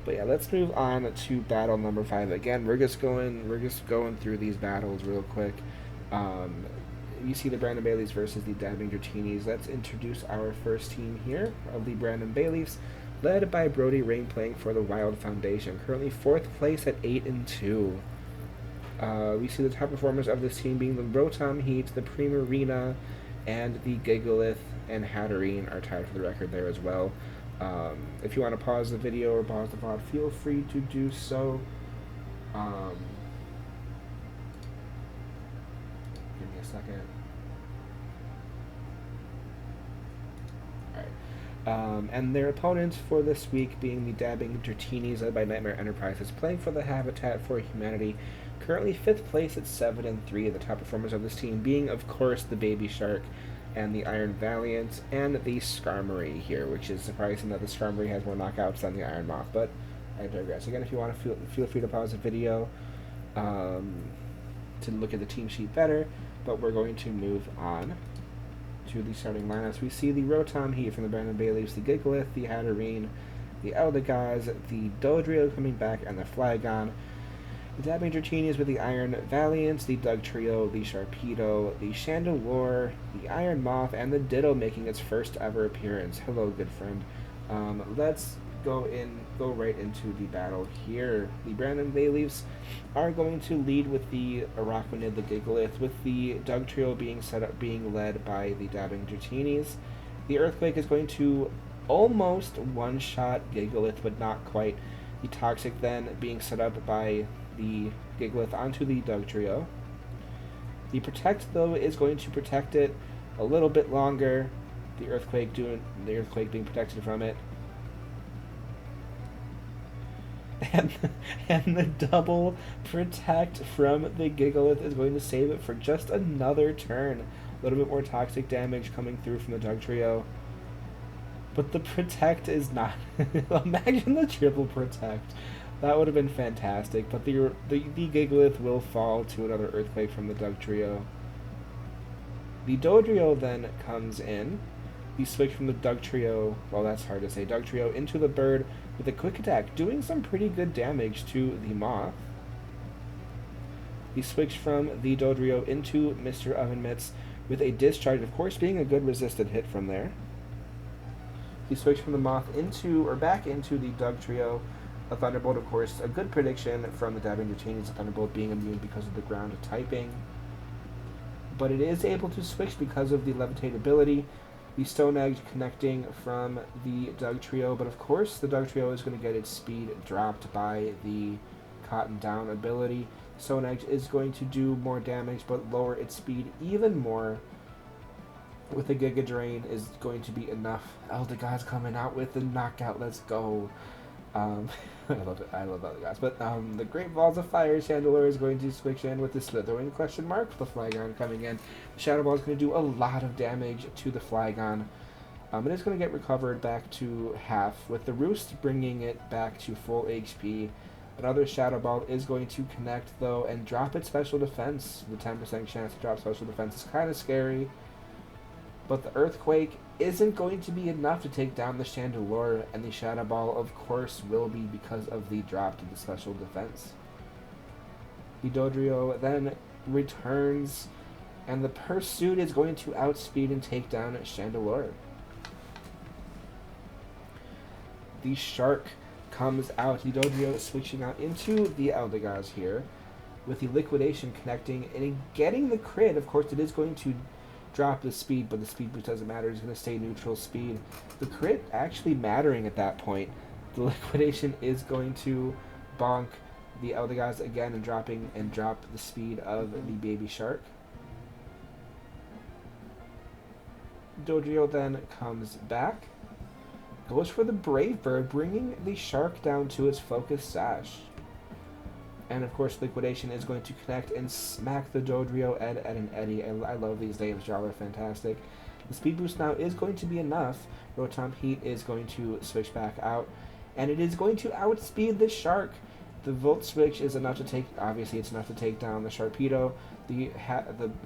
But yeah, let's move on to battle number 5. Again, we're just going through these battles real quick. Um, you see the Brandon Bayleefs versus the Dabbing Dratinis. Let's introduce our first team here of the Brandon Bayleefs, led by Brody Rain playing for the Wild Foundation. Currently 4th place at 8-2. We see the top performers of this team being the Rotom Heat, the Primarina, and the Gigalith and Hatterene are tied for the record there as well. If you want to pause the video or pause the VOD, feel free to do so. Um, Give me a second. Alright. And their opponents for this week being the Dabbing Dratinis, led by Nightmare Enterprises, playing for the Habitat for Humanity. Currently 5th place at 7-3. The top performers of this team being, of course, the Baby Shark and the Iron Valiant and the Skarmory here, which is surprising that the Skarmory has more knockouts than the Iron Moth, but I digress. Again, if you want to feel free to pause the video to look at the team sheet better, but we're going to move on to the starting lineups. We see the Rotom Heat from the Brandon Bayleefs, the Gigalith, the Hatterene, the Eldegoss, the Dodrio coming back, and the Flygon. The Dabbing Dratinis with the Iron Valiant, the Dugtrio, the Sharpedo, the Chandelure, the Iron Moth, and the Ditto making its first ever appearance. Hello, good friend. Let's go right into the battle here. The Brandon Bayleefs are going to lead with the Araquanid, the Gigalith, with the Dugtrio being led by the Dabbing Dratinis. The Earthquake is going to almost one-shot Gigalith, but not quite. The Toxic then being set up by the Gigalith onto the Dugtrio. The Protect, though, is going to protect it a little bit longer. The Earthquake being protected from it. And the double Protect from the Gigalith is going to save it for just another turn. A little bit more toxic damage coming through from the Dugtrio. But the Protect is not... Imagine the triple Protect. That would have been fantastic, but the Gigalith will fall to another Earthquake from the Dugtrio. The Dodrio then comes in. The switch from the Dugtrio, well, that's hard to say, Dugtrio into the Bird with a Quick Attack, doing some pretty good damage to the Moth. The switch from the Dodrio into Mr. Oven Mitts with a Discharge, of course, being a good resisted hit from there. The switch from the Moth back into the Dugtrio. A Thunderbolt, of course, a good prediction from the Dabbing Dratinis, a Thunderbolt being immune because of the ground typing. But it is able to switch because of the Levitate ability. The Stone Edge connecting from the Dugtrio, but of course the Dugtrio is going to get its speed dropped by the Cotton Down ability. Stone Edge is going to do more damage, but lower its speed even more. With the Giga Drain is going to be enough. Eldegoss coming out with the knockout, let's go. I love it. I love Eldegoss. But the Great Balls of Fire Chandelure is going to switch in with the Slithering question mark. The Flygon coming in. The Shadow Ball is going to do a lot of damage to the Flygon. It is going to get recovered back to half, with the Roost bringing it back to full HP. Another Shadow Ball is going to connect, though, and drop its special defense. The 10% chance to drop special defense is kind of scary. But the Earthquake isn't going to be enough to take down the Chandelure, and the Shadow Ball, of course, will be because of the drop to the special defense. The Dodrio then returns, and the Pursuit is going to outspeed and take down Chandelure. The Shark comes out, the Dodrio switching out into the Eldegoss here, with the Liquidation connecting and getting the crit. Of course, it is going to drop the speed, but the speed boost doesn't matter. It's going to stay neutral speed. The crit actually mattering at that point. The Liquidation is going to bonk the Eldegoss again and drop the speed of the Baby Shark. Dodrio then comes back, goes for the Brave Bird, bringing the Shark down to its focus sash. And of course, Liquidation is going to connect and smack the Dodrio at an Eddy. I love these names, y'all are fantastic. The speed boost now is going to be enough. Rotom Heat is going to switch back out, and it is going to outspeed the Shark. The Volt switch is enough to take, obviously it's enough to take down the Sharpedo. The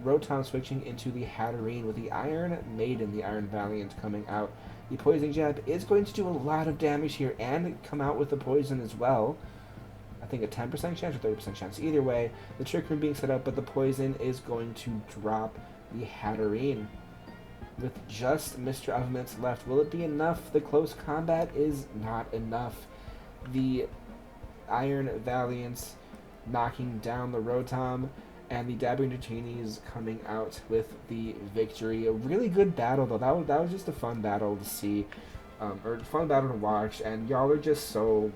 Rotom switching into the Hatterene with the Iron Maiden, the Iron Valiant coming out The poison jab is going to do a lot of damage here and come out with the poison as well. I think a 10% chance or 30% chance. Either way, the Trick Room being set up, but the poison is going to drop the Hatterene. With just Mr. Ovenmitz left, will it be enough? The close combat is not enough. The Iron Valiants knocking down the Rotom, and the Dabbing Dratinis coming out with the victory. A really good battle, though. That was just a fun battle to see, or fun battle to watch, and y'all are just so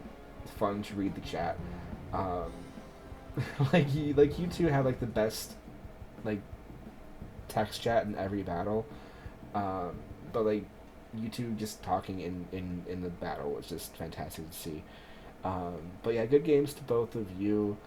fun to read the chat. Um, you two have like the best like text chat in every battle, but like you two just talking in the battle was just fantastic to see. But yeah, good games to both of you.